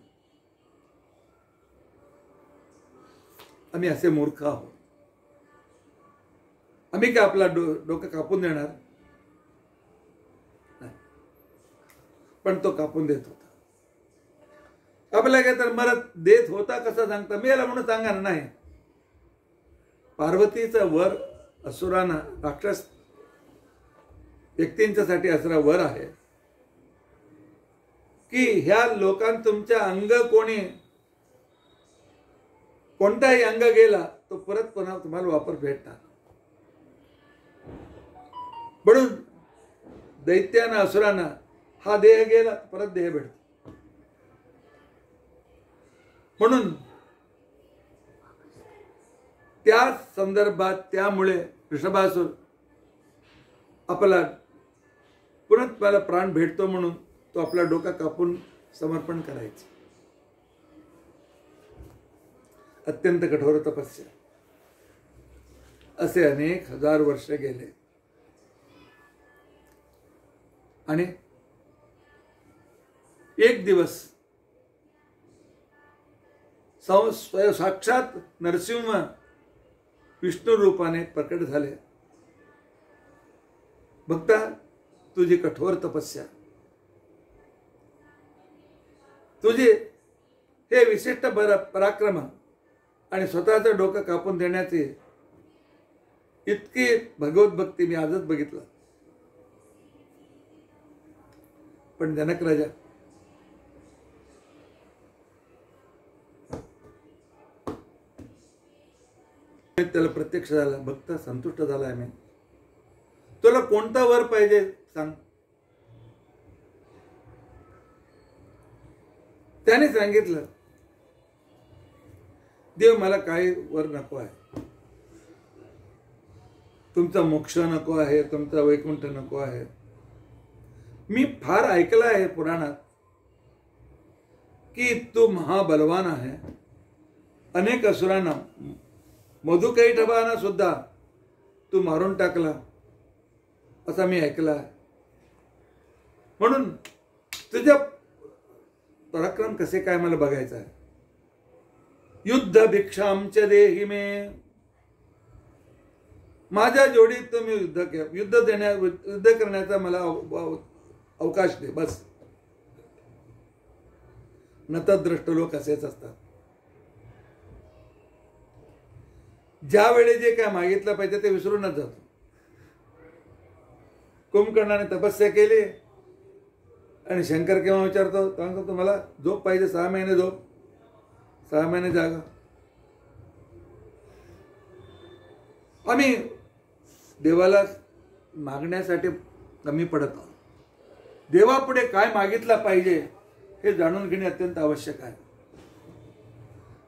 आम्ही असे मूर्ख आहोत. आम्ही काय आपला डोकं कापून देणार? नाही. पण तो कापून देत होता. आपल्याला काय तर मरत देत होता कसं सांगता? मी याला म्हणून सांगा ना. नाही, पार्वतीचा वर असुरांना, राक्षस व्यक्तींच्यासाठी असरा वर आहे की ह्या लोकांना तुमच्या अंग कोणताही अंग गेला तो परत पुन्हा तुम्हाला वापर भेटणार. म्हणून दैत्यांना, असुरांना हा देह गेला परत देह भेटतो. म्हणून त्या संदर्भात त्यामुळे वृषभासूर आपला पुन्हा मला प्राण भेटतो म्हणून तो आपला डोका कापून समर्पण करायचं. अत्यंत कठोर तपस्या. असे अनेक हजार वर्ष गेले आणि एक दिवस साक्षात नरसिंह विष्णू रूपाने प्रकट झाले. बघता तुझी कठोर तपस्या, तुझे हे विशिष्ट पराक्रम आणि स्वतःचं डोकं कापून देण्याचे इतकी भगवत भक्ती मी आजच बघितलं. पण जनक राजा त्याला प्रत्यक्ष झाला. भक्त संतुष्ट झाला आहे. मी तुला कोणता वर पाहिजे सांग. त्याने सांगितलं, देव मला काही वर नको आहे. तुमचा मोक्ष नको आहे, तुमचा वैकुंठ नको आहे. मी फार ऐकलं आहे पुराणात की तू महाबलवान आहे. अनेक असुरांना, मधुकैटभांना सुद्धा तू मारून टाकला असा मी ऐकला आहे. म्हणून तुझ्या पराक्रम कसे काय मला बघायचं आहे. युद्ध भिक्षांच देहि मे, माझ्या जोडीत तुम्ही युद्ध करण्याचा मला अवकाश दे बस. नतद्रष्ट लोक असेच असतात. ज्यावेळी जे काय मागितलं पाहिजे ते विसरूनच जातो. कुंभकर्णाने तपस्या केली आणि शंकर केव्हा विचारतो, सांगतो तुम्हाला झोप पाहिजे, 6 महिने झोप, 6 महिने जागा. आम्ही देवाला मागण्यासाठी कमी पडत आहोत. देवापुढे काय मागितलं पाहिजे हे जाणून घेणे अत्यंत आवश्यक आहे.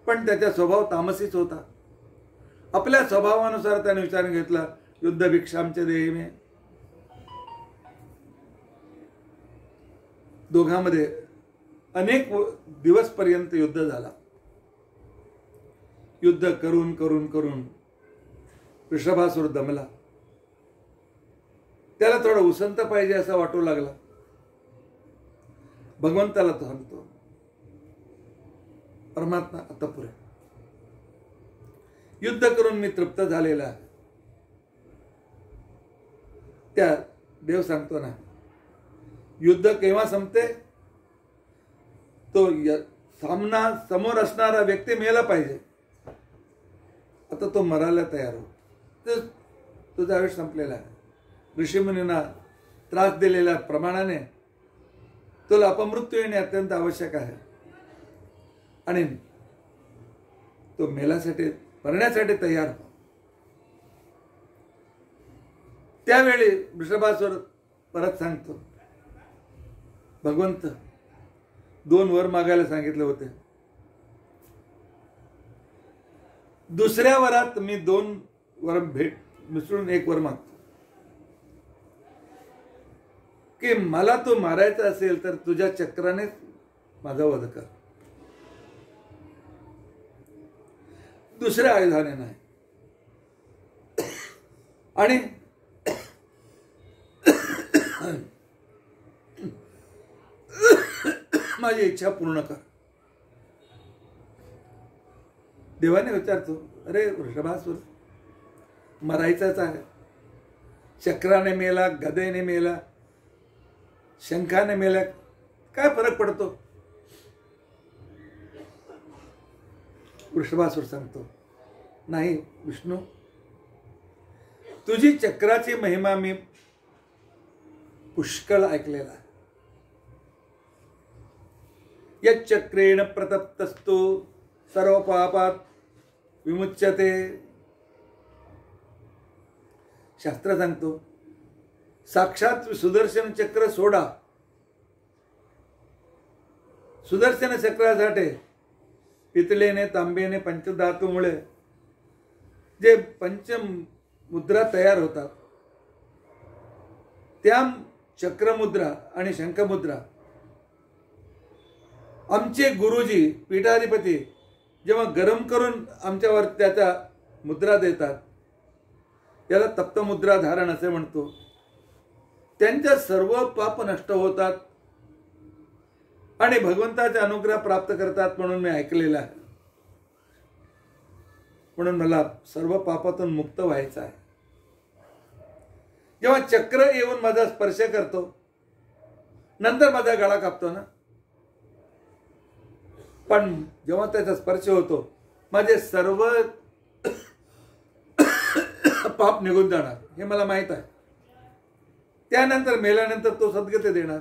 पण त्याचा स्वभाव तामसीच होता. आपल्या स्वभावानुसार त्याने विचारून घेतला, युद्ध भिक्षांचे देहि मे. दोघांमध्ये अनेक दिवसपर्यंत युद्ध झाला. युद्ध करून करून करून वृषभासूर दमला. त्याला थोडं उसंत पाहिजे असं वाटू लागला. भगवंताला तो सांगतो, परमात्मा आता पुरे, युद्ध करून मी तृप्त झालेला आहे. त्या देव सांगतो ना, युद्ध केव्हा संपते? तो सामना समोर असणारा व्यक्ती मेला पाहिजे. आता तो मरायला तयार हो, तर तुझा आयुष्य संपलेला आहे. ऋषीमुनींना त्रास दिलेल्या प्रमाणाने तुला अपमृत्यू येणे अत्यंत आवश्यक आहे. आणि तो मेल्यासाठी मरण्यासाठी तयार हो. त्यावेळी वृषभासूर परत सांगतो, भगवंत 2 वर मागायला सांगितले होते. दुसऱ्या वरात मी 2 वर मिसळून 1 वर मागतो की मला तो मारायचा असेल तर तुझ्या चक्राने माझा वध कर, दुसऱ्या आयुधाने नाही. आणि माझी इच्छा पूर्ण कर. देवाने विचारतो, अरे वृषभासूर, मरायचाच आहे. चक्राने मेला, गदेने मेला, शंखाने मेला, काय फरक पडतो? वृषभासूर सांगतो, नाही विष्णू, तुझी चक्राची महिमा मी पुष्कळ ऐकलेला आहे. यच्चक्रेण प्रतप्तस्तु सर्व पापात विमुच्यते. शास्त्र सांगतो, साक्षात सुदर्शन चक्र सोडा. सुदर्शन चक्रासाठी पितळेने, तांबेने, पंचधातूमुळे जे पंचमुद्रा तयार होतात, त्या चक्रमुद्रा आणि शंखमुद्रा आमचे गुरुजी पीठाधिपती जेव्हा गरम करून आमच्यावर त्याचा मुद्रा देतात, त्याला तप्तमुद्रा धारण असे म्हणतो. त्यांच्या सर्व पाप नष्ट होतात आणि भगवंताचा अनुग्रह प्राप्त करतात म्हणून मी ऐकलेलं आहे. म्हणून मला सर्व पापातून मुक्त व्हायचं आहे. जेव्हा चक्र येऊन माझा स्पर्श करतो, नंतर माझा गळा कापतो ना, पण जेव्हा त्याचा स्पर्श होतो, माझे सर्व पाप निघून जाणार हे मला माहित आहे. त्यानंतर मेल्यानंतर तो सद्गती देणार.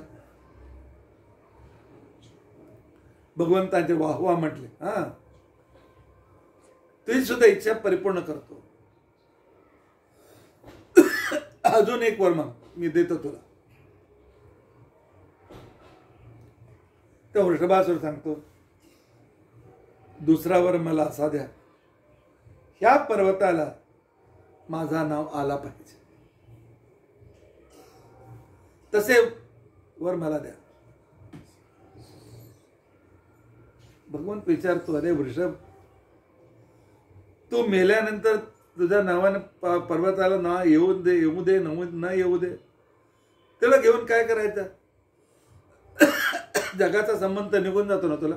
भगवंतांचे वाहवा म्हटले, हा तुझी सुद्धा इच्छा परिपूर्ण करतो. अजून 1 वर माग, मी देतो तुला. तर वृषभासूर सांगतो, दुसरा वर मला असा द्या, ह्या पर्वताला माझा नाव आला पाहिजे, तसे वर मला द्या. भगवंत विचारतो, अरे वृषभ, तू मेल्यानंतर तुझ्या नावाने पर्वताला ना येऊ दे, येऊ दे, न येऊ दे, त्याला घेऊन काय करायचं? जगाचा संबंध निघून जातो ना तुला.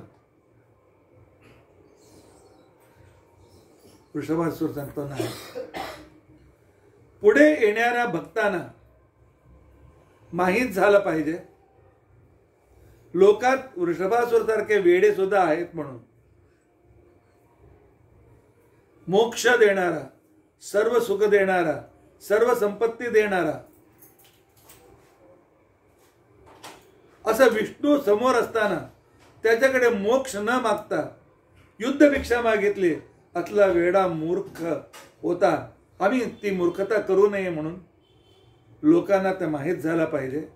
वृषभासूर सांगतो, नाही, पुढे येणाऱ्या भक्तांना माहीत झालं पाहिजे लोकात वृषभासूर सारखे वेडे सुद्धा आहेत म्हणून. मोक्ष देणारा, सर्व सुख देणारा, सर्व संपत्ती देणारा असं विष्णू समोर असताना त्याच्याकडे मोक्ष न मागता युद्ध भिक्षा मागितली, असला वेडा मूर्ख होता. आम्ही ती मूर्खता करू नये म्हणून लोकांना ते माहीत झालं पाहिजे.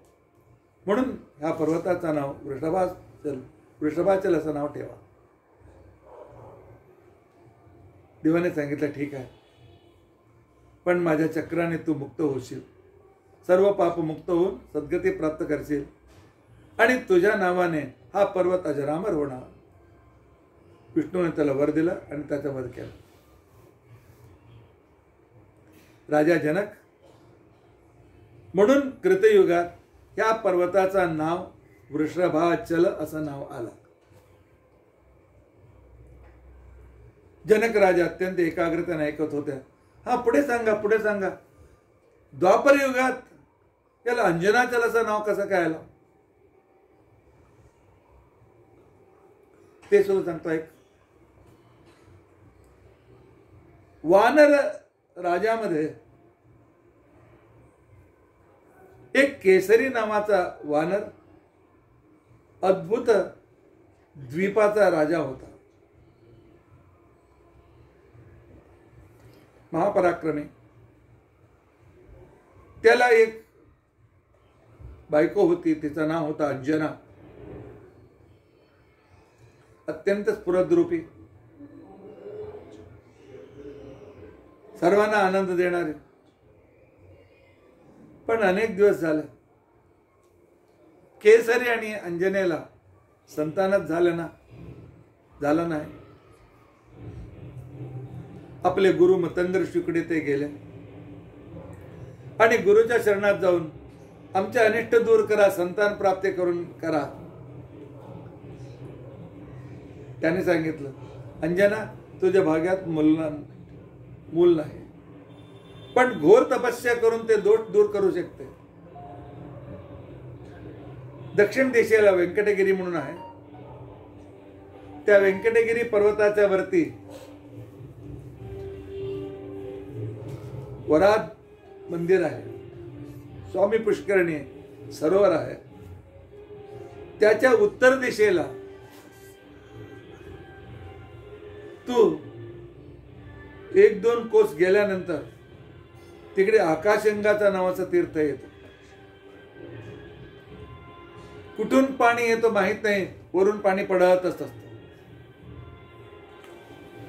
म्हणून ह्या पर्वताचं नाव वृषभाचल असं नाव ठेवा. देवाने सांगितलं, ठीक आहे, पण माझ्या चक्राने तू मुक्त होशील, सर्व पाप मुक्त होऊन सद्गती प्राप्त करशील आणि तुझ्या नावाने हा पर्वत अजरामर होणार. विष्णूने त्याला वर दिला आणि त्याचा वध केला. राजा जनक. म्हणून कृतयुगात ह्या पर्वताचं नाव वृषभाचल असं नाव आलं. जनक राजा अत्यंत एकाग्रतेने ऐकत होत्या. हा, पुढे सांगा, पुढे सांगा. द्वापर युगात त्याला अंजनाचल असं नाव कसं काय आलं ते सुद्धा सांगतो. एक वानर राजामध्ये एक केसरी नावाचा वानर अद्भुत द्वीपाचा राजा होता. महापराक्रमी. त्याला एक बायको होती, तिचं नाव होतं अंजना. अत्यंत स्फुरद्रूपी, सर्वांना आनंद देणारे. पण अनेक दिवस झाले केसरी आणि अंजनेला संतानच झालं नाही. आपले गुरु मतंग ऋषीकडे ते गेले आणि गुरुच्या शरणात जाऊन आमचे अनिष्ट दूर करा, संतान प्राप्त करून करा. त्याने सांगितलं, अंजना, तुझ्या भाग्यात मूल नाही, पण घोर तपस्या करून ते दोष दूर करू शकते. दक्षिण दिशेला व्यंकटगिरी म्हणून आहे. त्या व्यंकटगिरी पर्वताच्या वरती वराद मंदिर आहे, स्वामी पुष्करणी सरोवर आहे. त्याच्या उत्तर दिशेला तू 1-2 कोस गेल्यानंतर तिकडे आकाशगंगाचा नावाचं तीर्थ येतं. कुठून पाणी येतो माहित नाही, वरून पाणी पडतच असतं.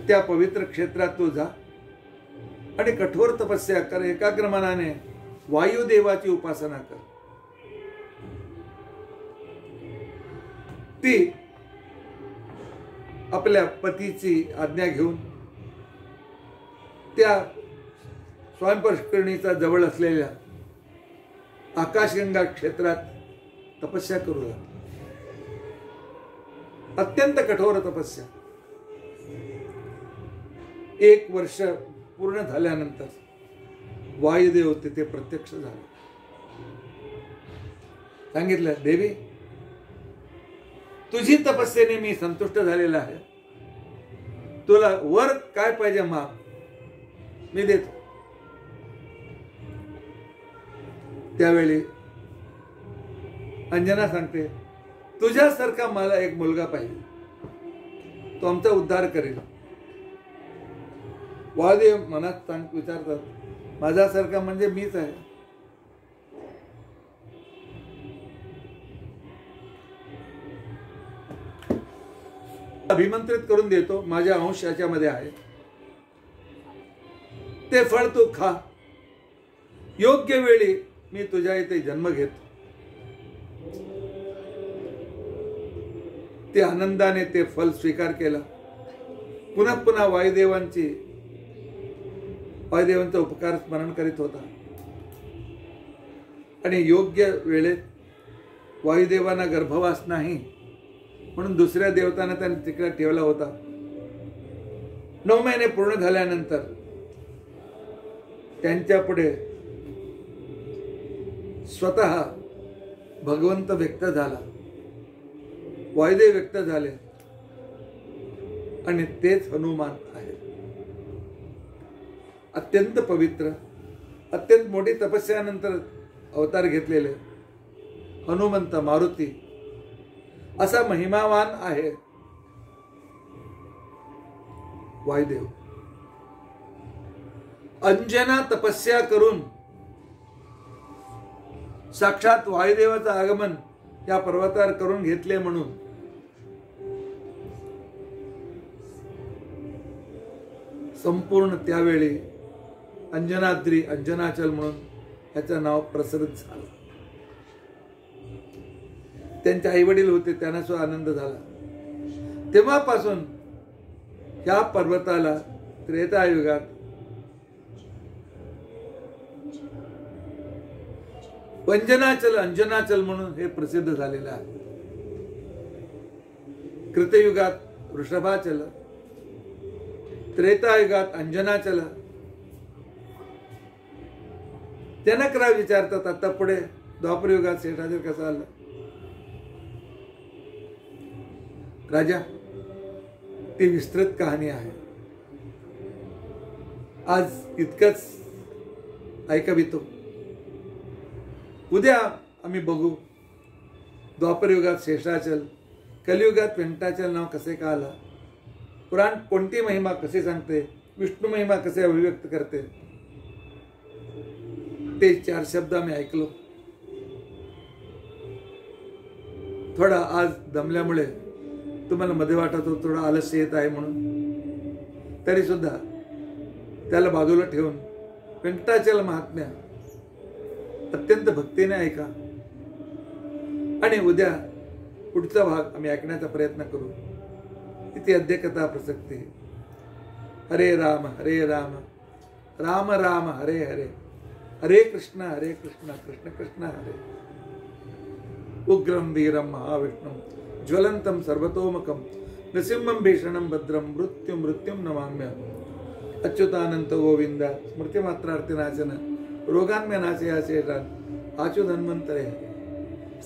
त्या पवित्र क्षेत्रात तू जा आणि कठोर तपस्या कर. एकाग्र मनाने वायुदेवाची उपासना कर. ती आपल्या पतीची आज्ञा घेऊन त्या स्वामीपुष्करणीचा जवळ असलेल्या आकाशगंगा क्षेत्रात तपस्या करू लागली. अत्यंत कठोर तपस्या. 1 वर्ष पूर्ण झाल्यानंतर वायुदेव तिथे प्रत्यक्ष झाले. सांगितलं, देवी, तुझी तपस्येने मी संतुष्ट झालेला आहे. तुला वर काय पाहिजे माग, मी देतो. त्यावेळी अंजना सांगते, तुझ्यासारखा मला एक मुलगा पाहिजे, तो आमचा उद्धार करेल. वायुदेव मनात विचारतात, माझ्यासारखा म्हणजे मीच आहे. अभिमंत्रित करून देतो, माझ्या अंश याच्यामध्ये आहे, ते फळ तू खा. योग्य वेळी मी तुझ्या इथे जन्म घेतो. ते आनंदाने ते फल स्वीकार केला. पुन्हा पुन्हा वायुदेवांचा उपकार स्मरण करीत होता. आणि योग्य वेळेत वायुदेवांना गर्भवास नाही म्हणून दुसऱ्या देवतांना त्याने तिकडे ठेवला होता. 9 महिने पूर्ण झाल्यानंतर त्यांच्या पुढे स्वतः भगवंत व्यक्त झाला, वायुदेव व्यक्त झाले आणि तेच हनुमान आहे. अत्यंत पवित्र, अत्यंत मोठी तपस्यानंतर अवतार घेतलेले हनुमंत मारुती असा महिमावान आहे वायुदेव. अंजना तपस्या करून साक्षात वायुदेवाचं आगमन या पर्वतावर करून घेतले म्हणून संपूर्ण त्यावेळी अंजनाद्री, अंजनाचल म्हणून याचं नाव प्रसरित झालं. त्यांचे आई वडील होते, त्यांना सुद्धा आनंद झाला. तेव्हापासून या पर्वताला त्रेतायुगात वंजनाचल अंजनाचल म्हणून हे प्रसिद्ध झालेलं आहे. कृतयुगात वृषभाचल, त्रेतायुगात अंजनाचल. जनकराव विचारतात आता पुढे द्वापर युगात शेषाचल कसा आला. राजा, ती विस्तृत कहाणी आहे. आज इतकंच ऐकवितो. उद्या आम्ही बघू द्वापर युगात शेषाचल, कलियुगात व्यंकटाचल नाव कसे का आला, पुराण कोणती महिमा कशी सांगते, विष्णू महिमा कसे अभिव्यक्त करते. ते 4 शब्द आम्ही ऐकलो. थोडा आज दमल्यामुळे तुम्हाला मध्ये वाटत होतं थोडा आलस्य येत आहे म्हणून, तरी सुद्धा त्याला बाजूला ठेवून व्यंकटाचल महात्म्य अत्यंत भक्तीने ऐका आणि उद्या पुढचा भाग आम्ही ऐकण्याचा प्रयत्न करू. इथे अद्य कथा प्रसक्ती. हरे राम राम राम हरे हरे, हरे कृष्ण कृष्ण कृष्ण हरे. उग्रम वीरम महाविष्णुम ज्वलंतम सर्वतोमुखम नृसिंहम भीषणम भद्रम मृत्युम नमाम्यहम्. अच्युतानंत गोविंद स्मृतिमात्रार्थिनाशन रोगान्म्य नाशया शेषान् आचुधन्वन्तरे.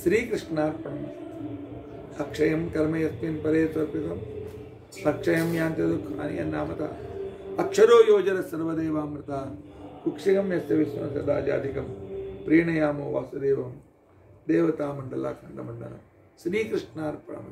श्रीकृष्णार्पणम्. अक्षयं कर्म यस्मिन् परे स्वर्पितम् अक्षयं यान्ति दुःखानि यन्नामतः. अक्षरो योजर सर्वदेवामृता कुक्षिगं यस्य विष्णु सदा जाधिकं प्रीणयामो वासुदेवं देवता मंडलाखंड मंडलम्. श्रीकृष्णार्पणम्.